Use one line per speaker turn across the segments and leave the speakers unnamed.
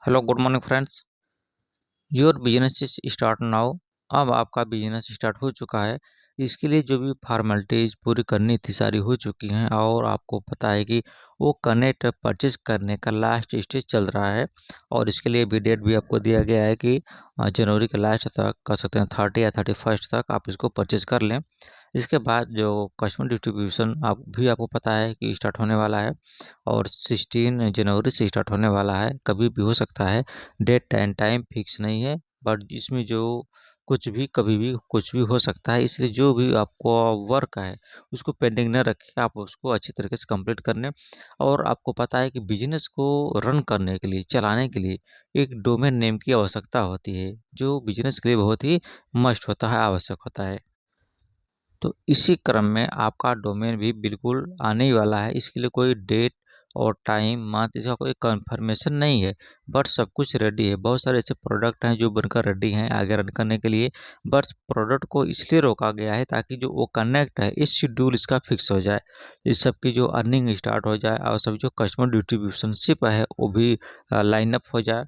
Hello good morning friends. Your business is start now. अब आपका business start हो चुका है। इसके लिए जो भी फॉर्मेलिटीज पूरी करनी थी सारी हो चुकी हैं और आपको पता है कि वो कनेक्ट परचेज करने का लास्ट स्टेज चल रहा है। और इसके लिए भी डेट भी आपको दिया गया है कि जनवरी के लास्ट तक कर सकते हैं, 30 या 31 तक आप इसको परचेज कर लें। इसके बाद जो कस्टमर डिस्ट्रीब्यूशन आप भी आपको पता है कि स्टार्ट होने वाला है और 16 जनवरी से स्टार्ट होने वाला है। कभी भी हो सकता है, डेट एंड टाइम फिक्स नहीं है, बट इसमें जो कुछ भी कभी भी कुछ भी हो सकता है। इसलिए जो भी आपको वर्क है उसको पेंडिंग न रखें, आप उसको अच्छी तरीके से कंप्लीट करने। और आपको पता है कि बिजनेस को रन करने के लिए, चलाने के लिए एक डोमेन नेम की आवश्यकता होती है, जो बिजनेस के लिए बहुत ही मस्ट होता है, आवश्यक होता है। तो इसी क्रम में आपका डोमेन भी बिल्कुल आने ही वाला है। इसके लिए कोई डेट और टाइम मंथ इसका कोई कंफर्मेशन नहीं है, बट सब कुछ रेडी है। बहुत सारे ऐसे प्रोडक्ट हैं जो बनकर रेडी हैं आगे रन करने के लिए, बट प्रोडक्ट को इसलिए रोका गया है ताकि जो वो कनेक्ट है इस शेड्यूल इसका फिक्स हो जाए, इस सब की जो अर्निंग स्टार्ट हो जाए और सब जो कस्टमर डिस्ट्रीब्यूशनशिप है वो भी लाइन अप हो जाए।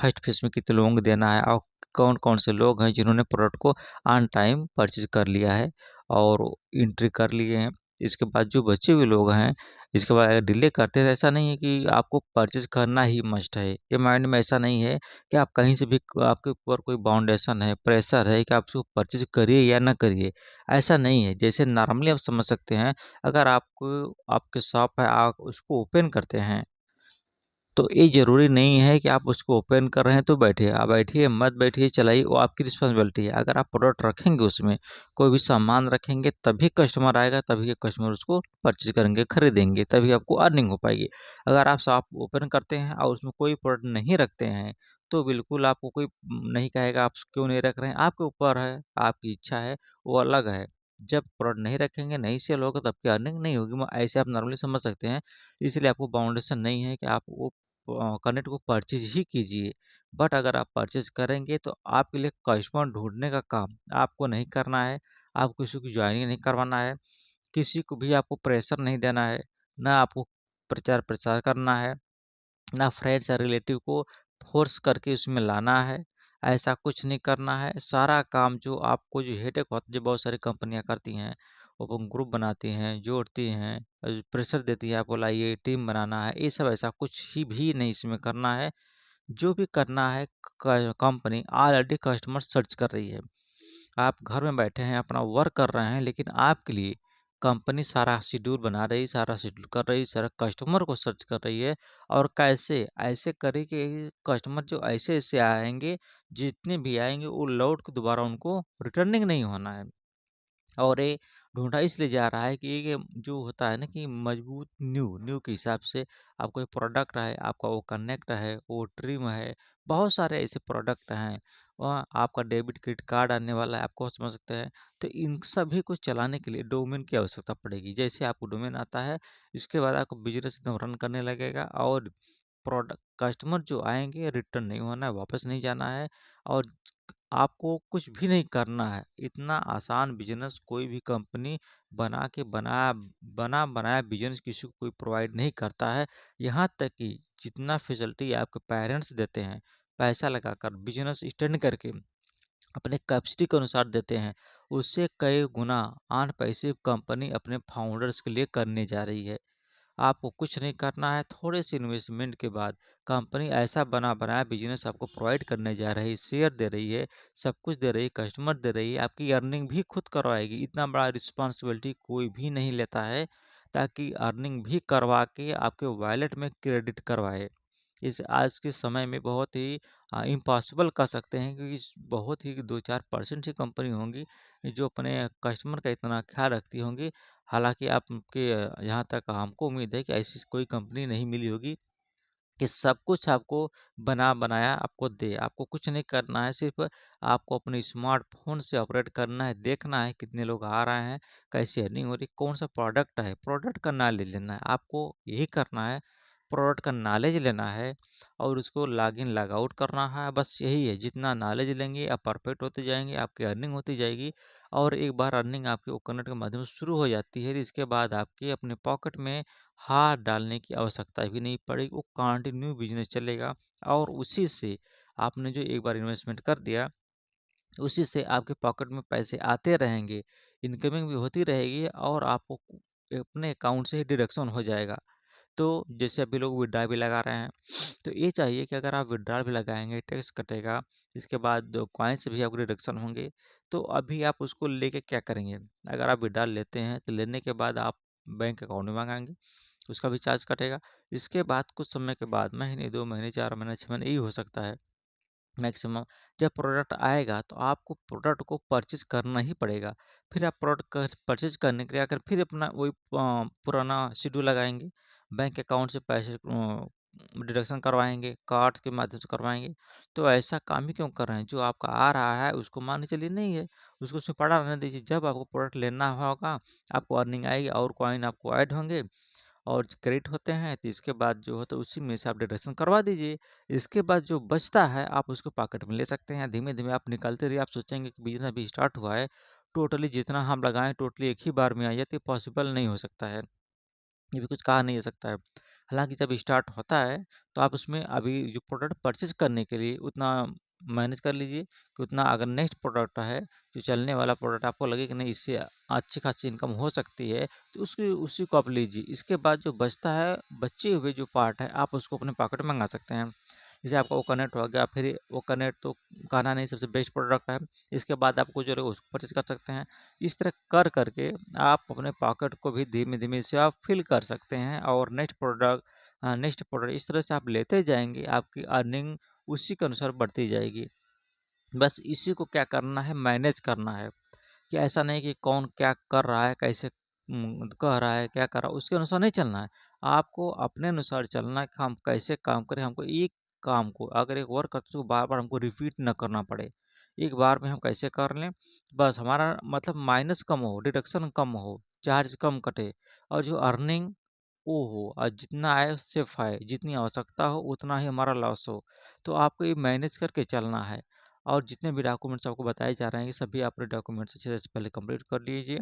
फर्स्ट फेज में कितने लोगों को देना है और कौन कौन से लोग हैं जिन्होंने प्रोडक्ट को ऑन टाइम परचेज कर लिया है और एंट्री कर लिए हैं। इसके बाद जो बचे हुए लोग हैं, इसके बाद अगर डिले करते हैं तो ऐसा नहीं है कि आपको परचेज़ करना ही मस्ट है। ये माइंड में ऐसा नहीं है कि आप कहीं से भी आपके ऊपर कोई बाउंडेशन है, प्रेशर है कि आप उसको परचेज़ करिए या ना करिए, ऐसा नहीं है। जैसे नॉर्मली आप समझ सकते हैं, अगर आपको आपके शॉप है, आप उसको ओपन करते हैं तो ये ज़रूरी नहीं है कि आप उसको ओपन कर रहे हैं तो बैठिए। आप बैठिए, मत बैठिए, चलाइए, वो आपकी रिस्पॉन्सिबिलिटी है। अगर आप प्रोडक्ट रखेंगे उसमें, कोई भी सामान रखेंगे तभी कस्टमर आएगा, तभी कस्टमर उसको परचेज़ करेंगे, खरीदेंगे, तभी आपको अर्निंग हो पाएगी। अगर आप शॉप ओपन करते हैं और उसमें कोई प्रोडक्ट नहीं रखते हैं, तो बिल्कुल आपको कोई नहीं कहेगा आप क्यों नहीं रख रहे हैं, आपके ऊपर है, आपकी इच्छा है, वो अलग है। जब प्रोडक्ट नहीं रखेंगे, नहीं सेल होगा तब की अर्निंग नहीं होगी। ऐसे आप नॉर्मली समझ सकते हैं। इसलिए आपको बाउंडेशन नहीं है कि आप वो कनेक्ट को परचेज़ ही कीजिए। बट अगर आप परचेज़ करेंगे तो आपके लिए कस्टमर ढूँढने का काम आपको नहीं करना है, आपको किसी की जॉइनिंग नहीं करवाना है, किसी को भी आपको प्रेशर नहीं देना है, ना आपको प्रचार-प्रसार करना है, ना फ्रेंड्स या रिलेटिव को फ़ोर्स करके उसमें लाना है, ऐसा कुछ नहीं करना है। सारा काम जो आपको जो हेडेक होता है, जो बहुत सारी कंपनियाँ करती हैं, वो ग्रुप बनाती हैं, जोड़ती हैं, प्रेशर देती हैं, आपको लाइए टीम बनाना है, ये सब ऐसा कुछ ही भी नहीं इसमें करना है। जो भी करना है, क कंपनी ऑलरेडी कस्टमर सर्च कर रही है। आप घर में बैठे हैं, अपना वर्क कर रहे हैं, लेकिन आपके लिए कंपनी सारा शेड्यूल बना रही, सारा शेड्यूल कर रही, सारा कस्टमर को सर्च कर रही है। और कैसे? ऐसे करे कि कस्टमर जो ऐसे-ऐसे आएँगे, जितने भी आएँगे वो लौट के दोबारा उनको रिटर्निंग नहीं होना है। और ये ढूँढा इसलिए जा रहा है कि ये जो होता है ना कि मजबूत नींव नींव के हिसाब से आपको एक प्रोडक्ट है, आपका वो कनेक्ट है, वो ट्रिम है, बहुत सारे ऐसे प्रोडक्ट हैं। आपका डेबिट क्रेडिट कार्ड आने वाला है, आपको समझ सकते हैं। तो इन सभी को चलाने के लिए डोमेन की आवश्यकता पड़ेगी। जैसे आपको डोमेन आता है, इसके बाद आपका बिज़नेस एकदम रन करने लगेगा और प्रोडक्ट कस्टमर जो आएँगे रिटर्न नहीं होना है, वापस नहीं जाना है और आपको कुछ भी नहीं करना है। इतना आसान बिज़नेस कोई भी कंपनी बना बनाया बिज़नेस किसी को कोई प्रोवाइड नहीं करता है। यहाँ तक कि जितना फैसिलिटी आपके पेरेंट्स देते हैं, पैसा लगाकर बिज़नेस स्टैंड करके अपने कैपेसिटी के अनुसार देते हैं, उससे कई गुना ऑन पैसिव कंपनी अपने फाउंडर्स के लिए करने जा रही है। आपको कुछ नहीं करना है, थोड़े से इन्वेस्टमेंट के बाद कंपनी ऐसा बना-बनाया बिज़नेस आपको प्रोवाइड करने जा रही है, शेयर दे रही है, सब कुछ दे रही है, कस्टमर दे रही है, आपकी अर्निंग भी खुद करवाएगी। इतना बड़ा रिस्पॉन्सिबिलिटी कोई भी नहीं लेता है, ताकि अर्निंग भी करवा के आपके वॉलेट में क्रेडिट करवाए। इस आज के समय में बहुत ही इम्पॉसिबल कह सकते हैं, क्योंकि बहुत ही 2-4% ही कंपनी होंगी, जो अपने कस्टमर का इतना ख़्याल रखती होंगी। हालाँकि आपके जहाँ तक हमको उम्मीद है कि ऐसी कोई कंपनी नहीं मिली होगी कि सब कुछ आपको बना-बनाया आपको दे। आपको कुछ नहीं करना है, सिर्फ़ आपको अपने स्मार्टफ़ोन से ऑपरेट करना है, देखना है कितने लोग आ रहे हैं, कैसी अर्निंग हो रही है, कौन-सा प्रोडक्ट है, प्रोडक्ट का नाम ले लेना है। आपको यही करना है। प्रोडक्ट का नॉलेज लेना है और उसको लॉगिन लॉग आउट करना है, बस यही है। जितना नॉलेज लेंगे आप परफेक्ट होते जाएँगे, आपकी अर्निंग होती जाएगी और एक बार अर्निंग आपकी ओकरनेट के माध्यम से शुरू हो जाती है, तो इसके बाद आपके अपने पॉकेट में हाथ डालने की आवश्यकता भी नहीं पड़ेगी, वो कंटिन्यू बिज़नेस चलेगा और उसी से आपने जो एक बार इन्वेस्टमेंट कर दिया, उसी से आपके पॉकेट में पैसे आते रहेंगे, इनकमिंग भी होती रहेगी और आपको अपने अकाउंट से ही डिडक्शन हो जाएगा। तो जैसे अभी लोग विथड्रॉ भी लगा रहे हैं, तो ये चाहिए कि अगर आप विथड्रॉ भी लगाएँगे, टैक्स कटेगा, इसके बाद कॉइन्स भी आपके डिडक्शन होंगे, तो अभी आप उसको लेके क्या करेंगे? अगर आप विथड्रॉ लेते हैं, तो लेने के बाद आप बैंक अकाउंट में मंगाएँगे, उसका भी चार्ज कटेगा। इसके बाद कुछ समय के बाद महीने, 2 महीने, 4 महीने, 6 महीने, यही हो सकता है मैक्सिमम। जब प्रोडक्ट आएगा तो आपको प्रोडक्ट को परचेज़ करना ही पड़ेगा। फिर आप प्रोडक्ट परचेज़ करने के लिए आकर फिर अपना वही पुराना शेड्यूल लगाएँगे। बैंक अकाउंट से पैसे डिडक्शन करवाएँगे, कार्ड के माध्यम से करवाएँगे। तो ऐसा काम ही क्यों कर रहे हैं? जो आपका आ रहा है उसको मान के चलिए नहीं है, उसको उसमें पड़ा रहने दीजिए। जब आपको प्रोडक्ट लेना होगा, आपको अर्निंग आएगी और कॉइन आपको ऐड होंगे और क्रेडिट होते हैं, तो इसके बाद जो होता है उसी में से आप डिडक्शन करवा दीजिए। इसके बाद जो बचता है आप उसको पॉकेट में ले सकते हैं। धीमे-धीमे आप निकालते रहिए, आप सोचेंगे कि बिज़नेस अभी स्टार्ट हुआ है, टोटली जितना हम लगाएँ टोटली एक ही बार में आ जाए, तो ये पॉसिबल नहीं हो सकता है। ये भी कुछ कहा नहीं जा सकता है। हालाँकि जब स्टार्ट होता है, तो आप उसमें अभी जो प्रोडक्ट परचेज़ करने के लिए उतना मैनेज कर लीजिए कि उतना अगर नेक्स्ट प्रोडक्ट है, जो चलने वाला प्रोडक्ट आपको लगे कि नहीं इससे अच्छी खासी इनकम हो सकती है, तो उसकी उसी को आप लीजिए। इसके बाद जो बचता है, बचे हुए जो पार्ट है, आप उसको अपने पॉकेट में मंगा सकते हैं। जैसे आपका वो कनेक्ट हो गया, फिर वो कनेक्ट तो कहना नहीं सबसे बेस्ट प्रोडक्ट है। इसके बाद आपको जो रहेगा उसको परचेज़ कर सकते हैं। इस तरह कर के आप अपने पॉकेट को भी धीमे-धीमे से आप फ़िल कर सकते हैं और नेक्स्ट प्रोडक्ट इस तरह से आप लेते जाएँगे, आपकी अर्निंग उसी के अनुसार बढ़ती जाएगी। बस इसी को क्या करना है, मैनेज करना है कि ऐसा नहीं कि कौन क्या कर रहा है, कैसे कह रहा है, क्या कर रहा है, उसके अनुसार नहीं चलना है। आपको अपने अनुसार चलना है कि हम कैसे काम करें, हमको एक काम को अगर एक वर्क करते हैं तो बार-बार हमको रिपीट ना करना पड़े। एक बार में हम कैसे कर लें, बस हमारा मतलब माइनस कम हो, डिडक्शन कम हो, चार्ज कम कटे और जो अर्निंग वो हो और जितना आए उससे आए, जितनी आवश्यकता हो उतना ही हमारा लॉस हो। तो आपको ये मैनेज करके चलना है और जितने भी डॉक्यूमेंट्स आपको बताए जा रहे हैं, ये सभी आपने डॉक्यूमेंट्स अच्छे से पहले कंप्लीट कर लीजिए।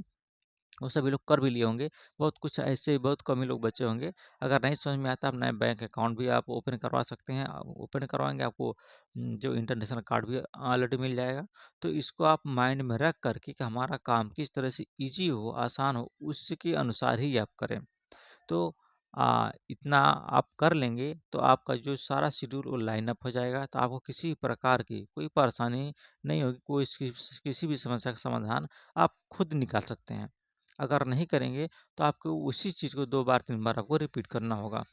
वो सभी लोग कर भी लिए होंगे, बहुत कुछ ऐसे बहुत कम ही लोग बचे होंगे। अगर नहीं समझ में आता, आप नए बैंक अकाउंट भी आप ओपन करवा सकते हैं। ओपन करवाएँगे आपको जो इंटरनेशनल कार्ड भी ऑलरेडी मिल जाएगा। तो इसको आप माइंड में रख कर के कि हमारा काम किस तरह से ईज़ी हो, आसान हो, उसके अनुसार ही आप करें। तो इतना आप कर लेंगे तो आपका जो सारा शेड्यूल वो लाइन अप हो जाएगा, तो आपको किसी प्रकार की कोई परेशानी नहीं होगी, कोई किसी भी समस्या का समाधान आप खुद निकाल सकते हैं। अगर नहीं करेंगे तो आपको उसी चीज़ को 2 बार 3 बार आपको रिपीट करना होगा।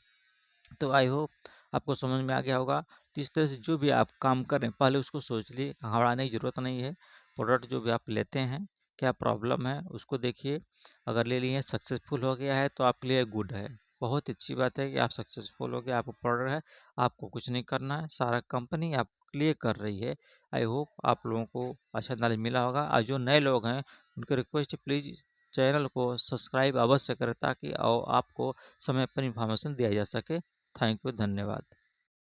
तो आई होप आपको समझ में आ गया होगा। तो इस तरह से जो भी आप काम कर रहे हैं, पहले उसको सोच लिए, घबराने की ज़रूरत नहीं है। प्रोडक्ट जो भी आप लेते हैं, क्या प्रॉब्लम है, उसको देखिए। अगर ले लिए, सक्सेसफुल हो गया है, तो आपके लिए गुड है। बहुत अच्छी बात है कि आप सक्सेसफुल हो गए, आपको प्रोडक्ट है, आपको कुछ नहीं करना है, सारा कंपनी आपके लिए कर रही है। आई होप आप लोगों को अच्छा नॉलेज मिला होगा और जो नए लोग हैं, उनको रिक्वेस्ट है प्लीज़ चैनल को सब्सक्राइब अवश्य करें ताकि आपको समय पर इन्फॉर्मेशन दिया जा सके। थैंक यू, धन्यवाद।